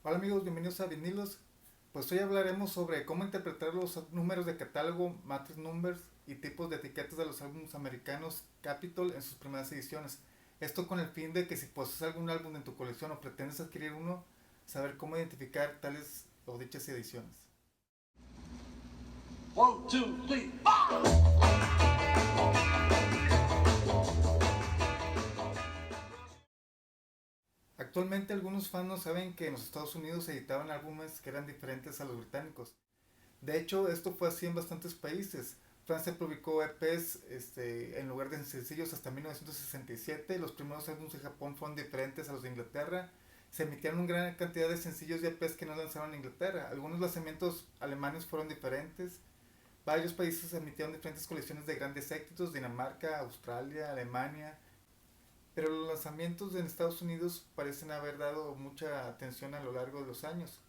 Hola amigos, bienvenidos a Vinilos. Pues hoy hablaremos sobre cómo interpretar los números de catálogo, matrix numbers y tipos de etiquetas de los álbumes americanos Capitol en sus primeras ediciones. Esto con el fin de que si posees algún álbum en tu colección o pretendes adquirir uno, saber cómo identificar tales o dichas ediciones. One, two, three, four. Actualmente algunos fans no saben que en los Estados Unidos se editaban álbumes que eran diferentes a los británicos. De hecho, esto fue así en bastantes países. Francia publicó EPs en lugar de sencillos hasta 1967. Los primeros álbumes de Japón fueron diferentes a los de Inglaterra. Se emitieron una gran cantidad de sencillos y EPs que no lanzaron en Inglaterra. Algunos lanzamientos alemanes fueron diferentes. Varios países emitieron diferentes colecciones de grandes éxitos: Dinamarca, Australia, Alemania. Pero los lanzamientos en Estados Unidos parecen haber dado mucha atención a lo largo de los años.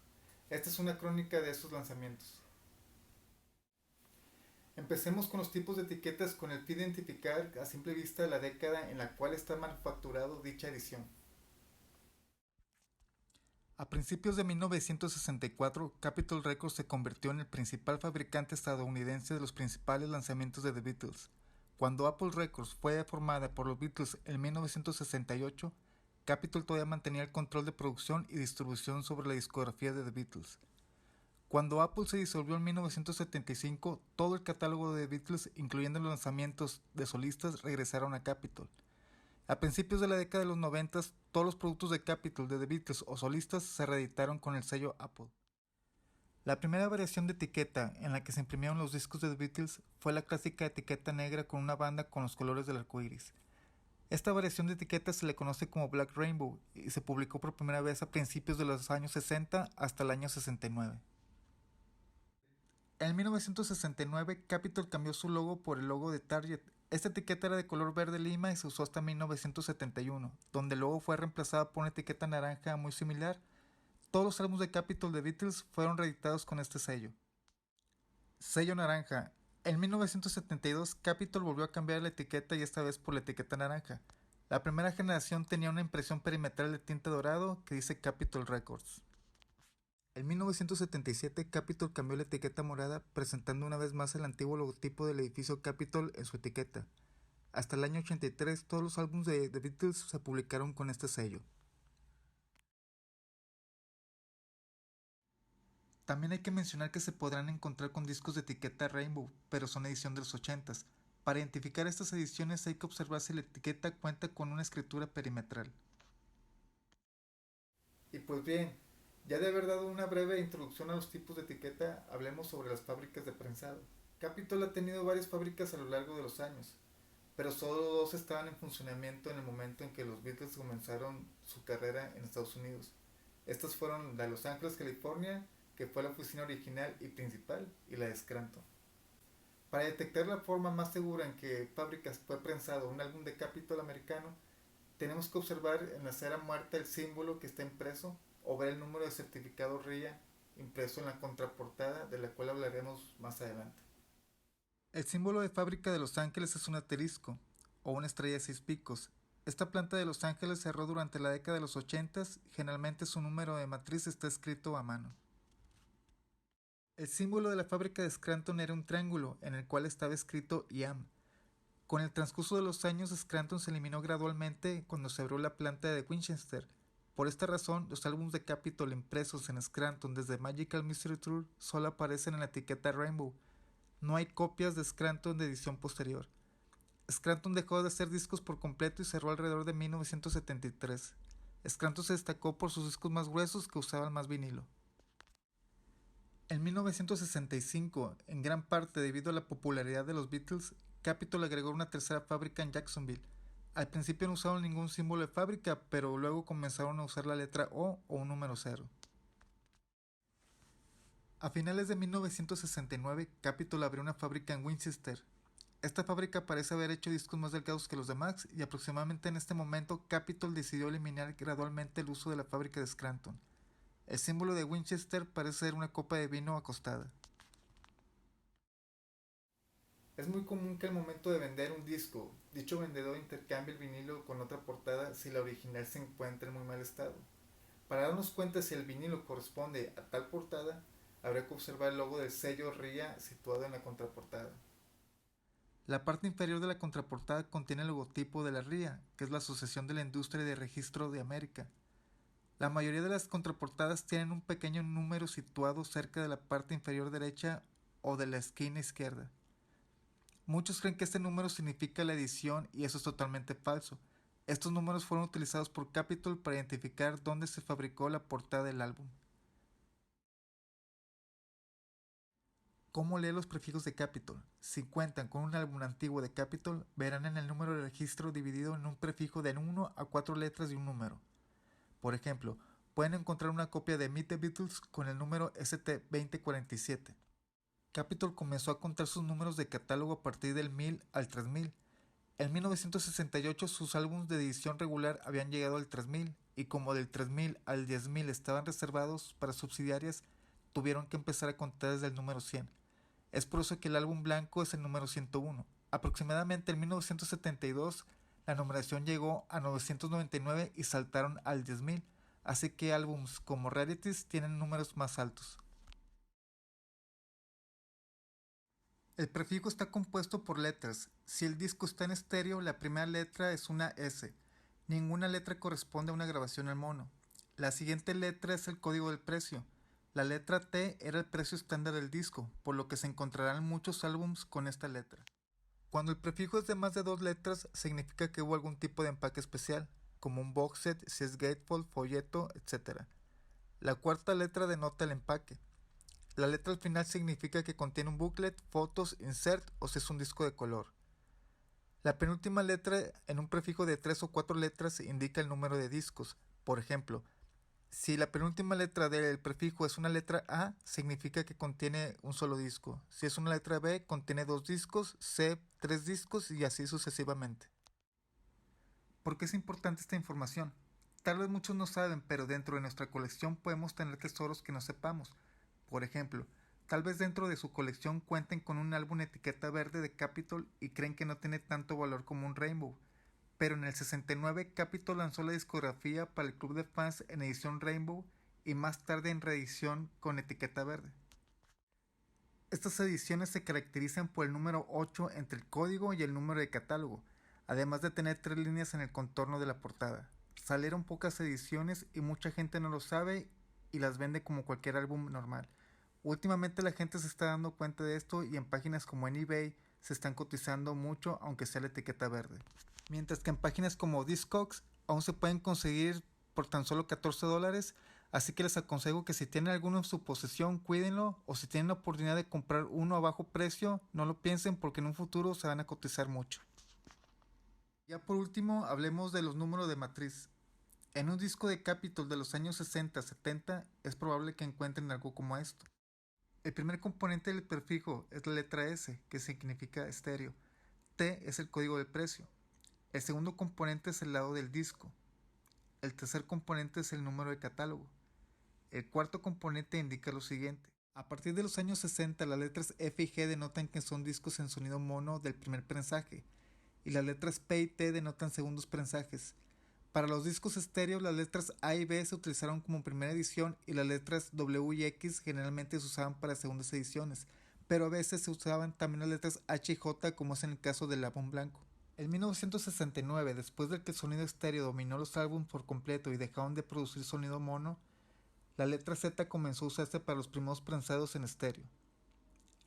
Esta es una crónica de esos lanzamientos. Empecemos con los tipos de etiquetas con el fin de identificar a simple vista la década en la cual está manufacturado dicha edición. A principios de 1964, Capitol Records se convirtió en el principal fabricante estadounidense de los principales lanzamientos de The Beatles. Cuando Apple Records fue formada por los Beatles en 1968, Capitol todavía mantenía el control de producción y distribución sobre la discografía de The Beatles. Cuando Apple se disolvió en 1975, todo el catálogo de The Beatles, incluyendo los lanzamientos de solistas, regresaron a Capitol. A principios de la década de los 90, todos los productos de Capitol de The Beatles o solistas se reeditaron con el sello Apple. La primera variación de etiqueta en la que se imprimieron los discos de The Beatles fue la clásica etiqueta negra con una banda con los colores del arco iris. Esta variación de etiqueta se le conoce como Black Rainbow y se publicó por primera vez a principios de los años 60 hasta el año 69. En 1969, Capitol cambió su logo por el logo de Target. Esta etiqueta era de color verde lima y se usó hasta 1971, donde el logo fue reemplazado por una etiqueta naranja muy similar. Todos los álbumes de Capitol de Beatles fueron reeditados con este sello. Sello naranja. En 1972, Capitol volvió a cambiar la etiqueta y esta vez por la etiqueta naranja. La primera generación tenía una impresión perimetral de tinte dorado que dice Capitol Records. En 1977, Capitol cambió la etiqueta morada, presentando una vez más el antiguo logotipo del edificio Capitol en su etiqueta. Hasta el año 83, todos los álbumes de The Beatles se publicaron con este sello. También hay que mencionar que se podrán encontrar con discos de etiqueta Rainbow, pero son edición de los 80s. Para identificar estas ediciones hay que observar si la etiqueta cuenta con una escritura perimetral. Y pues bien, ya de haber dado una breve introducción a los tipos de etiqueta, hablemos sobre las fábricas de prensado. Capitol ha tenido varias fábricas a lo largo de los años, pero solo dos estaban en funcionamiento en el momento en que los Beatles comenzaron su carrera en Estados Unidos. Estas fueron la de Los Ángeles, California, que fue la oficina original y principal, y la de Scranton. Para detectar la forma más segura en que fábricas fue prensado un álbum de Capitol americano, tenemos que observar en la cera muerta el símbolo que está impreso o ver el número de certificado RIA impreso en la contraportada, de la cual hablaremos más adelante. El símbolo de fábrica de Los Ángeles es un asterisco o una estrella de 6 picos. Esta planta de Los Ángeles cerró durante la década de los 80. Generalmente su número de matriz está escrito a mano. El símbolo de la fábrica de Scranton era un triángulo en el cual estaba escrito IAM. Con el transcurso de los años, Scranton se eliminó gradualmente cuando se abrió la planta de Winchester. Por esta razón, los álbumes de Capitol impresos en Scranton desde Magical Mystery Tour solo aparecen en la etiqueta Rainbow. No hay copias de Scranton de edición posterior. Scranton dejó de hacer discos por completo y cerró alrededor de 1973. Scranton se destacó por sus discos más gruesos que usaban más vinilo. En 1965, en gran parte debido a la popularidad de los Beatles, Capitol agregó una tercera fábrica en Jacksonville. Al principio no usaron ningún símbolo de fábrica, pero luego comenzaron a usar la letra O un número 0. A finales de 1969, Capitol abrió una fábrica en Winchester. Esta fábrica parece haber hecho discos más delgados que los demás y aproximadamente en este momento Capitol decidió eliminar gradualmente el uso de la fábrica de Scranton. El símbolo de Winchester parece ser una copa de vino acostada. Es muy común que al momento de vender un disco, dicho vendedor intercambie el vinilo con otra portada si la original se encuentra en muy mal estado. Para darnos cuenta si el vinilo corresponde a tal portada, habrá que observar el logo del sello RIA situado en la contraportada. La parte inferior de la contraportada contiene el logotipo de la RIA, que es la Asociación de la Industria de Registro de América. La mayoría de las contraportadas tienen un pequeño número situado cerca de la parte inferior derecha o de la esquina izquierda. Muchos creen que este número significa la edición y eso es totalmente falso. Estos números fueron utilizados por Capitol para identificar dónde se fabricó la portada del álbum. ¿Cómo leer los prefijos de Capitol? Si cuentan con un álbum antiguo de Capitol, verán en el número de registro dividido en un prefijo de 1 a 4 letras y un número. Por ejemplo, pueden encontrar una copia de Meet the Beatles con el número ST2047. Capitol comenzó a contar sus números de catálogo a partir del 1000 al 3000. En 1968 sus álbumes de edición regular habían llegado al 3000 y como del 3000 al 10000 estaban reservados para subsidiarias, tuvieron que empezar a contar desde el número 100. Es por eso que el álbum blanco es el número 101. Aproximadamente en 1972 la numeración llegó a 999 y saltaron al 10.000, así que álbums como Rarities tienen números más altos. El prefijo está compuesto por letras. Si el disco está en estéreo, la primera letra es una S. Ninguna letra corresponde a una grabación en mono. La siguiente letra es el código del precio. La letra T era el precio estándar del disco, por lo que se encontrarán muchos álbums con esta letra. Cuando el prefijo es de más de 2 letras, significa que hubo algún tipo de empaque especial, como un box set, si es gatefold, folleto, etc. La cuarta letra denota el empaque. La letra al final significa que contiene un booklet, fotos, insert o si es un disco de color. La penúltima letra en un prefijo de 3 o 4 letras indica el número de discos. Por ejemplo, si la penúltima letra del prefijo es una letra A, significa que contiene un solo disco. Si es una letra B, contiene 2 discos, C, 3 discos y así sucesivamente. ¿Por qué es importante esta información? Tal vez muchos no saben, pero dentro de nuestra colección podemos tener tesoros que no sepamos. Por ejemplo, tal vez dentro de su colección cuenten con un álbum etiqueta verde de Capitol y creen que no tiene tanto valor como un Rainbow. Pero en el 69 Capitol lanzó la discografía para el club de fans en edición Rainbow y más tarde en reedición con etiqueta verde. Estas ediciones se caracterizan por el número 8 entre el código y el número de catálogo, además de tener 3 líneas en el contorno de la portada. Salieron pocas ediciones y mucha gente no lo sabe y las vende como cualquier álbum normal. Últimamente la gente se está dando cuenta de esto y en páginas como en eBay se están cotizando mucho aunque sea la etiqueta verde. Mientras que en páginas como Discogs aún se pueden conseguir por tan solo $14, así que les aconsejo que si tienen alguno en su posesión, cuídenlo, o si tienen la oportunidad de comprar uno a bajo precio, no lo piensen porque en un futuro se van a cotizar mucho. Ya por último, hablemos de los números de matriz. En un disco de Capitol de los años 60-70 es probable que encuentren algo como esto. El primer componente del prefijo es la letra S, que significa estéreo. T es el código del precio. El segundo componente es el lado del disco. El tercer componente es el número de catálogo. El cuarto componente indica lo siguiente. A partir de los años 60, las letras F y G denotan que son discos en sonido mono del primer prensaje, y las letras P y T denotan segundos prensajes. Para los discos estéreos, las letras A y B se utilizaron como primera edición y las letras W y X generalmente se usaban para segundas ediciones, pero a veces se usaban también las letras H y J como es en el caso del álbum blanco. En 1969, después de que el sonido estéreo dominó los álbumes por completo y dejaron de producir sonido mono, la letra Z comenzó a usarse para los primeros prensados en estéreo.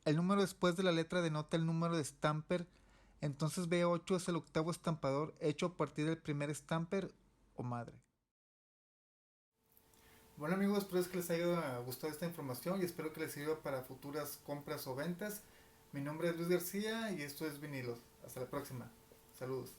El número después de la letra denota el número de stamper, entonces B8 es el octavo estampador hecho a partir del primer stamper o madre. Bueno amigos, espero que les haya gustado esta información y espero que les sirva para futuras compras o ventas. Mi nombre es Luis García y esto es Vinilos. Hasta la próxima. Saludos.